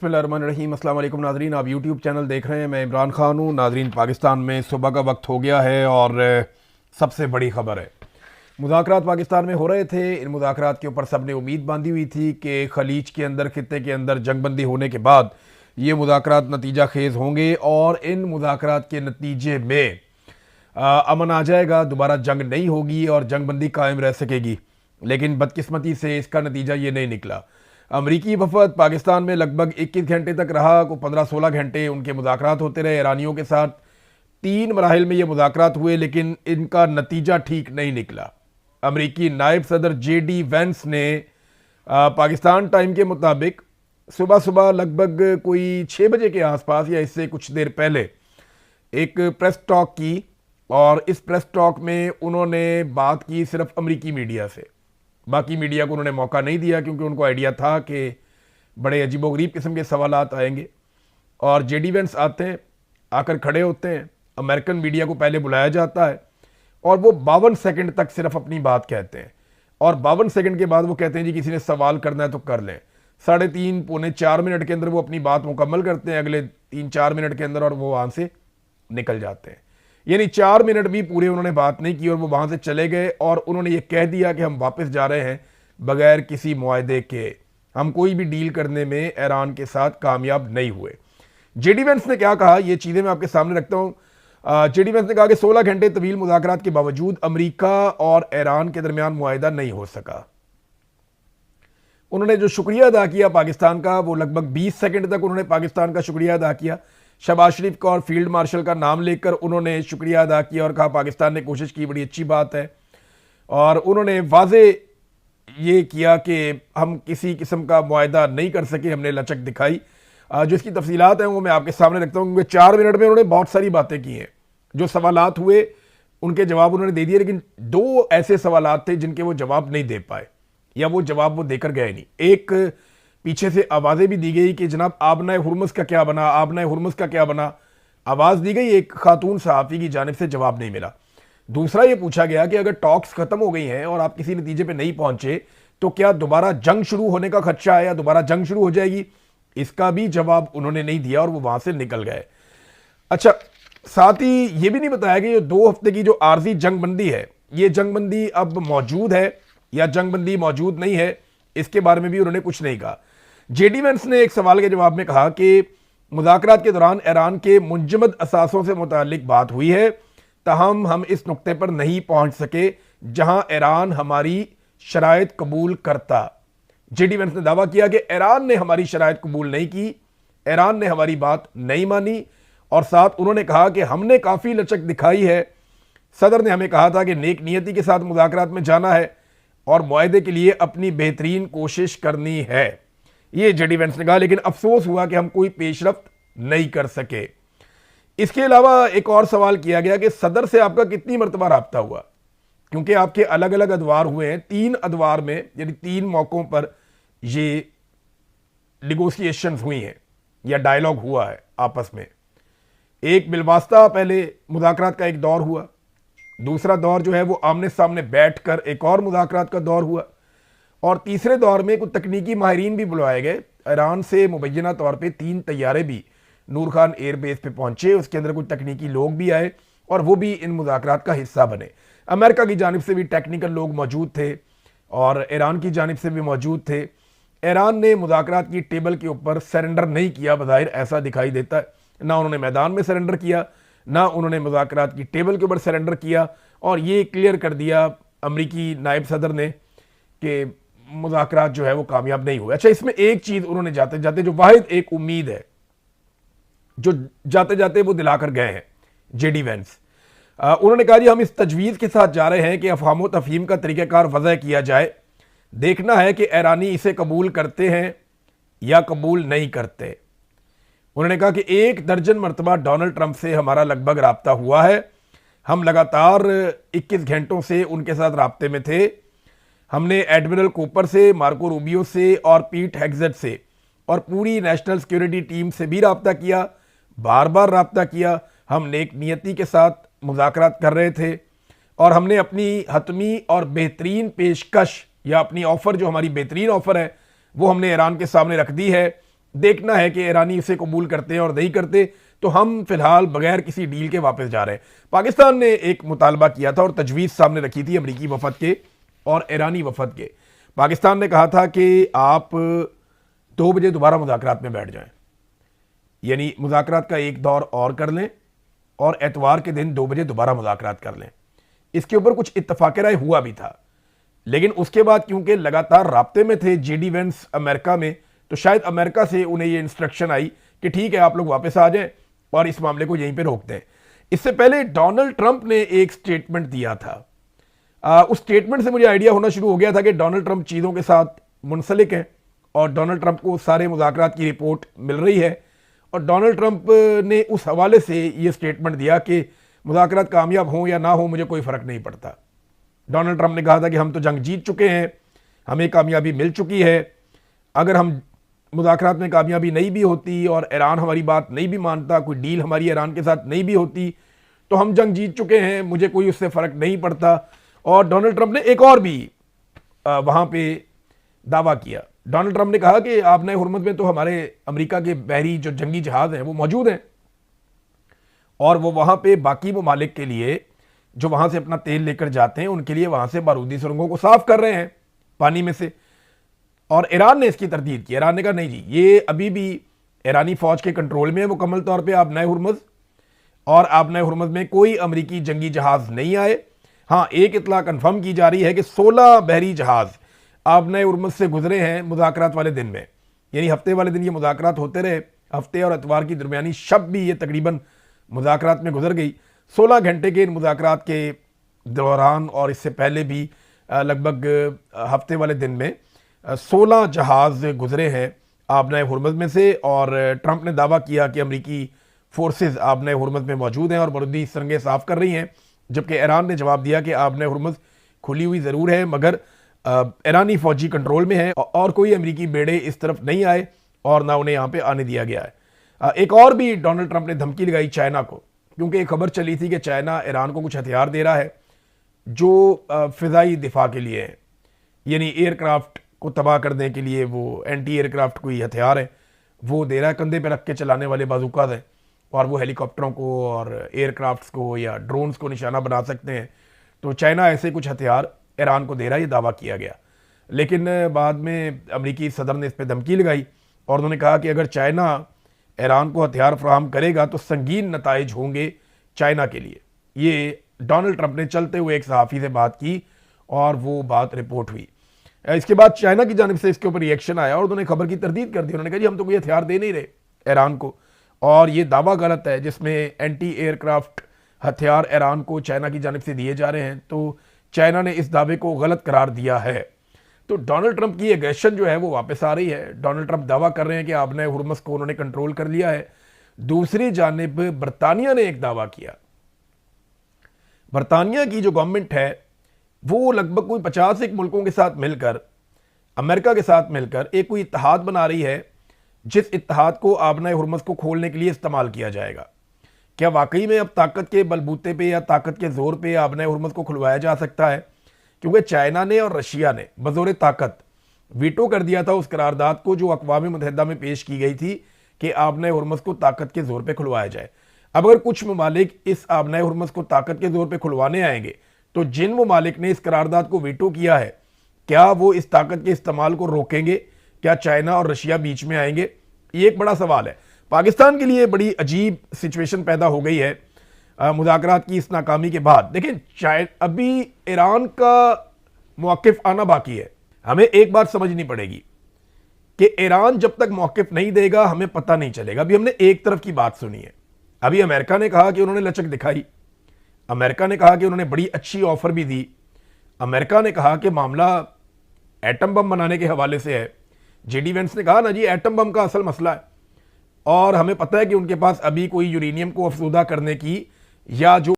बिस्मिल्लाहिर्रहमानिर्रहीम। अस्सलाम वालेकुम नाजरीन, आप यूट्यूब चैनल देख रहे हैं। मैं इमरान खान हूँ। नाजरीन, पाकिस्तान में सुबह का वक्त हो गया है और सबसे बड़ी खबर है, मुज़ाकरात पाकिस्तान में हो रहे थे। इन मुज़ाकरात के ऊपर सब ने उम्मीद बांधी हुई थी कि खलीज के अंदर, खित्ते के अंदर जंगबंदी होने के बाद ये मुज़ाकरात नतीजा खेज़ होंगे और इन मुज़ाकरात के नतीजे में अमन आ जाएगा, दोबारा जंग नहीं होगी और जंगबंदी कायम रह सकेगी। लेकिन बदकिस्मती से इसका नतीजा ये नहीं निकला। अमरीकी वफद पाकिस्तान में लगभग 21 घंटे तक रहा, को 15-16 घंटे उनके मुज़ाकरात होते रहे ईरानियों के साथ। 3 मराहिल में ये मुज़ाकरात हुए लेकिन इनका नतीजा ठीक नहीं निकला। अमरीकी नायब सदर JD वेंस ने पाकिस्तान टाइम के मुताबिक सुबह सुबह लगभग कोई 6 बजे के आसपास या इससे कुछ देर पहले एक प्रेस टॉक की और इस प्रेस टॉक में उन्होंने बात की सिर्फ अमरीकी मीडिया से। बाकी मीडिया को उन्होंने मौका नहीं दिया क्योंकि उनको आइडिया था कि बड़े अजीबोगरीब किस्म के सवालात आएंगे। और JD वेंस आते हैं, आकर खड़े होते हैं, अमेरिकन मीडिया को पहले बुलाया जाता है और वो 52 सेकंड तक सिर्फ अपनी बात कहते हैं। और 52 सेकंड के बाद वो कहते हैं जी किसी ने सवाल करना है तो कर लें। 3.5 पौने 4 मिनट के अंदर वो अपनी बात मुकम्मल करते हैं, अगले 3-4 मिनट के अंदर, और वो वहाँ से निकल जाते हैं। यानी 4 मिनट भी पूरे उन्होंने बात नहीं की और वो वहाँ से चले गए और उन्होंने ये कह दिया कि हम वापस जा रहे हैं बगैर किसी मुआहदे के। हम कोई भी डील करने में ईरान के साथ कामयाब नहीं हुए। JD वेंस ने क्या कहा, ये चीज़ें मैं आपके सामने रखता हूँ। JD वेंस ने कहा कि 16 घंटे तवील मुज़ाकरात के बावजूद अमरीका और ईरान के दरमियान मुआहदा नहीं हो सका। उन्होंने जो शुक्रिया अदा किया पाकिस्तान का, वो लगभग 20 सेकंड तक उन्होंने पाकिस्तान का शुक्रिया अदा किया। शहबाज शरीफ का और फील्ड मार्शल का नाम लेकर उन्होंने शुक्रिया अदा किया और कहा पाकिस्तान ने कोशिश की, बड़ी अच्छी बात है। और उन्होंने वाजे ये किया कि हम किसी किस्म का मुआहदा नहीं कर सके, हमने लचक दिखाई। जो इसकी तफसीलात हैं वो मैं आपके सामने रखता हूँ क्योंकि 4 मिनट में उन्होंने बहुत सारी बातें की हैं। जो सवालात हुए उनके जवाब उन्होंने दे दिए, लेकिन 2 ऐसे सवालात थे जिनके वो जवाब नहीं दे पाए या वो जवाब वो देकर गए नहीं। एक, पीछे से आवाज़ें भी दी गई कि जनाब आबनाए हुर्मुज़ का क्या बना, आबनाए हुर्मुज़ का क्या बना, आवाज़ दी गई, एक खातून सहाफ़ी की जानिब से जवाब नहीं मिला। दूसरा ये पूछा गया कि अगर टॉक्स ख़त्म हो गई हैं और आप किसी नतीजे पे नहीं पहुंचे तो क्या दोबारा जंग शुरू होने का खदशा है या दोबारा जंग शुरू हो जाएगी। इसका भी जवाब उन्होंने नहीं दिया और वो वहाँ से निकल गए। अच्छा, साथ ही ये भी नहीं बताया कि ये 2 हफ्ते की जो आर्जी जंगबंदी है, ये जंगबंदी अब मौजूद है या जंगबंदी मौजूद नहीं है, इसके बारे में भी उन्होंने कुछ नहीं कहा। JD वेंस ने एक सवाल के जवाब में कहा कि मुज़ाकरात के दौरान ईरान के मुंजमद असासों से मुतालिक बात हुई है, ताहम हम इस नुक्ते पर नहीं पहुंच सके जहां ईरान हमारी शराइत कबूल करता। JD वेंस ने दावा किया कि ईरान ने हमारी शराइत कबूल नहीं की, ईरान ने हमारी बात नहीं मानी। और साथ उन्होंने कहा कि हमने काफ़ी लचक दिखाई है, सदर ने हमें कहा था कि नेक नियति के साथ मुज़ाकरात में जाना है और मुआहदे के लिए अपनी बेहतरीन कोशिश करनी है, ये JD वेंस ने कहा। लेकिन अफसोस हुआ कि हम कोई पेशरफ्त नहीं कर सके। इसके अलावा एक और सवाल किया गया कि सदर से आपका कितनी मरतबा राब्ता हुआ, क्योंकि आपके अलग अलग अदवार हुए हैं, 3 अदवार में यानी 3 मौक़ों पर ये निगोशिएशंस हुई हैं या डायलॉग हुआ है आपस में। एक बिलवास्ता पहले मुज़ाकरात का एक दौर हुआ, दूसरा दौर जो है वो आमने सामने बैठकर एक और मुज़ाकरात का दौर हुआ, और तीसरे दौर में कुछ तकनीकी माहिरीन भी बुलवाए गए। ईरान से मुबैना तौर पे 3 तैयारे भी नूर खान एयरबेस पे पहुंचे, उसके अंदर कुछ तकनीकी लोग भी आए और वो भी इन मुज़ाकरात का हिस्सा बने। अमेरिका की जानिब से भी टेक्निकल लोग मौजूद थे और ईरान की जानिब से भी मौजूद थे। ईरान ने मुज़ाकरात की टेबल के ऊपर सरेंडर नहीं किया, बज़ाहिर ऐसा दिखाई देता है। ना उन्होंने मैदान में सरेंडर किया, ना उन्होंने मुज़ाकरात की टेबल के ऊपर सरेंडर किया, और ये क्लियर कर दिया अमरीकी नायब सदर ने कि मुज़ाकरात जो है वो कामयाब नहीं हुए। अच्छा, इसमें एक चीज़ उन्होंने जाते जाते, जो वाहिद एक उम्मीद है जो जाते जाते वो दिलाकर गए हैं JD वेंस, उन्होंने कहा जी हम इस तजवीज़ के साथ जा रहे हैं कि अफ़हाम व तफ़हीम का तरीक़ाकार वज़ह किया जाए, देखना है कि ईरानी इसे कबूल करते हैं या कबूल नहीं करते। उन्होंने कहा कि 1 दर्जन मरतबा डोनाल्ड ट्रंप से हमारा लगभग राब्ता हुआ है, हम लगातार 21 घंटों से उनके साथ राब्ते में थे। हमने एडमिरल कूपर से, मार्को रूबियो से और पीट हेग्सेट से और पूरी नेशनल सिक्योरिटी टीम से भी राब्ता किया, बार बार राब्ता किया। हम नेक नियति के साथ मुज़ाकरात कर रहे थे और हमने अपनी हतमी और बेहतरीन पेशकश या अपनी ऑफ़र, जो हमारी बेहतरीन ऑफ़र है, वो हमने ईरान के सामने रख दी है देखना है कि ईरानी इसे कबूल करते हैं और नहीं करते, तो हम फिलहाल बगैर किसी डील के वापस जा रहे हैं। पाकिस्तान ने एक मुतालबा किया था और तजवीज़ सामने रखी थी अमरीकी वफद के और ईरानी वफद के। पाकिस्तान ने कहा था कि आप 2 बजे दोबारा मुज़ाकरात में बैठ जाएं, यानी मुज़ाकरात का एक दौर और कर लें और एतवार के दिन 2 बजे दोबारा मुज़ाकरात कर लें। इसके ऊपर कुछ इत्तफाक राय हुआ भी था, लेकिन उसके बाद क्योंकि लगातार राब्ते में थे जेडी वेंस अमेरिका में, तो शायद अमेरिका से उन्हें ये इंस्ट्रक्शन आई कि ठीक है, आप लोग वापस आ जाएं और इस मामले को यहीं पे रोक दें। इससे पहले डोनाल्ड ट्रंप ने एक स्टेटमेंट दिया था। उस स्टेटमेंट से मुझे आइडिया होना शुरू हो गया था कि डोनाल्ड ट्रंप चीज़ों के साथ मुंसलिक हैं और डोनाल्ड ट्रंप को सारे मुज़ाकरात की रिपोर्ट मिल रही है, और डोनाल्ड ट्रंप ने उस हवाले से ये स्टेटमेंट दिया कि मुज़ाकरात कामयाब हों या ना हो मुझे कोई फ़र्क नहीं पड़ता। डोनाल्ड ट्रंप ने कहा था कि हम तो जंग जीत चुके हैं, हमें कामयाबी मिल चुकी है, अगर हम मुज़ाकरात में कामयाबी नहीं भी होती और ईरान हमारी बात नहीं भी मानता, कोई डील हमारी ईरान के साथ नहीं भी होती, तो हम जंग जीत चुके हैं, मुझे कोई उससे फ़र्क नहीं पड़ता। और डोनाल्ड ट्रंप ने एक और भी वहाँ पे दावा किया। डोनाल्ड ट्रंप ने कहा कि आपने हुर्मुज़ में तो हमारे अमेरिका के बहरी जो जंगी जहाज़ हैं वो मौजूद हैं और वो वहाँ पे बाकी ममालिक के लिए जो वहाँ से अपना तेल लेकर जाते हैं उनके लिए वहाँ से बारूदी सुरंगों को साफ़ कर रहे हैं पानी में से। और ईरान ने इसकी तरदीद की। ईरान ने कहा नहीं जी, ये अभी भी ईरानी फ़ौज के कंट्रोल में है मुकम्मल तौर पर आबनाए हुर्मुज़, और आबनाए हुर्मुज़ में कोई अमरीकी जंगी जहाज़ नहीं आए। हाँ, एक इतला कन्फर्म की जा रही है कि 16 बहरी जहाज़ आबनाए हुर्मुज़ से गुजरे हैं मुज़ाकरात वाले दिन में, यानी हफ्ते वाले दिन ये मुज़ाकरात होते रहे, हफ्ते और इतवार की दरमियानी शब भी ये तकरीबन मुज़ाकरात में गुजर गई। 16 घंटे के इन मुज़ाकरात के दौरान और इससे पहले भी लगभग हफ्ते वाले दिन में 16 जहाज़ गुजरे हैं आबनाए हुर्मुज़ में से। और ट्रंप ने दावा किया कि अमरीकी फोर्सेस आबनाए हुर्मुज़ में मौजूद हैं और बारूदी सुरंगें साफ़ कर रही हैं, जबकि ईरान ने जवाब दिया कि आबनाए हुर्मुज़ खुली हुई ज़रूर है मगर ईरानी फ़ौजी कंट्रोल में है और कोई अमरीकी बेड़े इस तरफ नहीं आए और ना उन्हें यहाँ पे आने दिया गया है। एक और भी डोनाल्ड ट्रंप ने धमकी लगाई चाइना को, क्योंकि एक खबर चली थी कि चाइना ईरान को कुछ हथियार दे रहा है जो फ़िज़ाई दिफा के लिए है, यानी एयरक्राफ्ट को तबाह करने के लिए वो एंटी एयरक्राफ्ट कोई हथियार है वो दे रहा है, कंधे पे रख के चलाने वाले बाजूकाज हैं और वो हेलीकॉप्टरों को और एयरक्राफ्ट्स को या ड्रोन्स को निशाना बना सकते हैं। तो चाइना ऐसे कुछ हथियार ईरान को दे रहा है, ये दावा किया गया। लेकिन बाद में अमरीकी सदर ने इस पर धमकी लगाई और उन्होंने कहा कि अगर चाइना ईरान को हथियार फराहम करेगा तो संगीन नताइज होंगे चाइना के लिए। ये डोनाल्ड ट्रंप ने चलते हुए एक सहाफ़ी से बात की और वो बात रिपोर्ट हुई। इसके बाद चाइना की जानिब से इसके ऊपर रिएक्शन आया और उन्होंने खबर की तरदीद कर दी। उन्होंने कहा जी हम तो कोई हथियार दे नहीं रहे ईरान को, और ये दावा गलत है जिसमें एंटी एयरक्राफ्ट हथियार ईरान को चाइना की जानिब से दिए जा रहे हैं। तो चाइना ने इस दावे को गलत करार दिया है। तो डोनाल्ड ट्रंप की एग्रेशन जो है वो वापस आ रही है। डोनाल्ड ट्रंप दावा कर रहे हैं कि आबनाए हुर्मुज़ को उन्होंने कंट्रोल कर लिया है। दूसरी जानिब बरतानिया ने एक दावा किया। बरतानिया की जो गवर्नमेंट है वो लगभग कोई 50 मुल्कों के साथ मिलकर, अमेरिका के साथ मिलकर एक कोई इत्तेहाद बना रही है जिस इत्तेहाद को आबनाए हुर्मुज़ को खोलने के लिए इस्तेमाल किया जाएगा। क्या वाकई में अब ताकत के बलबूते पे या ताकत के जोर पे आबनाए हुर्मुज़ को खुलवाया जा सकता है? क्योंकि चाइना ने और रशिया ने बज़ोर ताकत वीटो कर दिया था उस करारदाद को जो अक़वाम मुत्तहिदा में पेश की गई थी कि आबनाए हुर्मुज़ को ताकत के जोर पे खुलवाया जाए। अब अगर कुछ ममालिक इस आबनाए हुर्मुज़ को ताकत के जोर पे खुलवाने आएंगे तो जिन ममालिक ने इस करारदाद को वीटो किया है क्या वो इस ताकत के इस्तेमाल को रोकेंगे? क्या चाइना और रशिया बीच में आएंगे? ये एक बड़ा सवाल है। पाकिस्तान के लिए बड़ी अजीब सिचुएशन पैदा हो गई है मुज़ाकरात की इस नाकामी के बाद। देखें, अभी ईरान का मौक़िफ़ आना बाकी है। हमें एक बात समझनी पड़ेगी कि ईरान जब तक मौक़िफ़ नहीं देगा हमें पता नहीं चलेगा। अभी हमने एक तरफ की बात सुनी है। अभी अमेरिका ने कहा कि उन्होंने लचक दिखाई, अमेरिका ने कहा कि उन्होंने बड़ी अच्छी ऑफर भी दी, अमेरिका ने कहा कि मामला एटम बम बनाने के हवाले से है। जेडी वेंस ने कहा ना जी एटम बम का असल मसला है, और हमें पता है कि उनके पास अभी कोई यूरेनियम को अफसूदा करने की या जो